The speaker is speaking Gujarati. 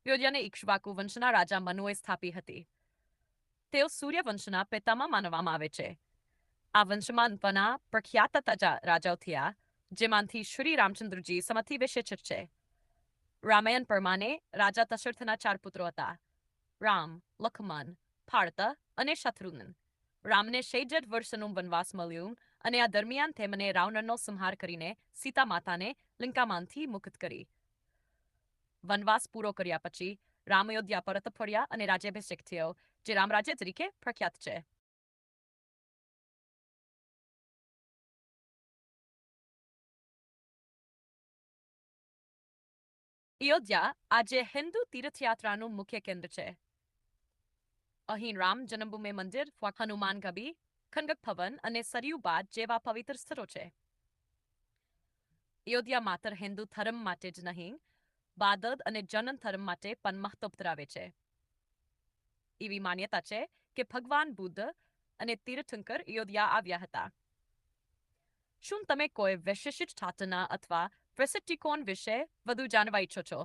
યોજ્યાને ઇક્ષ્વાકુ વંશના રાજા મનુએ સ્થાપી હતી. તેઓ સૂર્યવંશના પિતામાં માનવામાં આવે છે. આ વંશમાં વના પ્રખ્યાત રાજાઓ થયા, જેમાંથી શ્રી રામચંદ્રજી સમથી વિશેષિત છે. રામાયણ પ્રમાણે રાજા દશરથના 4 પુત્રો હતા: રામ, લક્ષ્મણ, ભારત અને શત્રુઘ્ન. રામને 16 વર્ષનું વનવાસ મળ્યું અને આ દરમિયાન તેમણે રાવણનો સંહાર કરીને સીતા માતાને લંકામાંથી મુક્ત કરી. વનવાસ પૂરો કર્યા પછી રામ અયોધ્યા પરત ફર્યા અને રાજ્યાભિષેક થયો, જે રામરાજ્ય તરીકે પ્રખ્યાત છે. અયોધ્યા આજે હિન્દુ તીર્થયાત્રાનું મુખ્ય કેન્દ્ર છે. અહીં રામ જન્મભૂમિ મંદિર, હનુમાન ગઢી, ખંડક ભવન અને સરયુ બાદ જેવા પવિત્ર સ્થળો છે. અયોધ્યા માત્ર હિન્દુ ધર્મ માટે જ નહીં, બૌદ્ધ અને જૈન ધર્મ માટે પણ મહત્વ ધરાવે છે. એવી માન્યતા છે કે ભગવાન બુદ્ધ અને તીર્થંકર અયોધ્યા આવ્યા હતા. શું તમે કોઈ વિશિષ્ટ ઘટના અથવા પ્રસિદ્ધિકોણ વિશે વધુ જાણવા ઈચ્છો છો?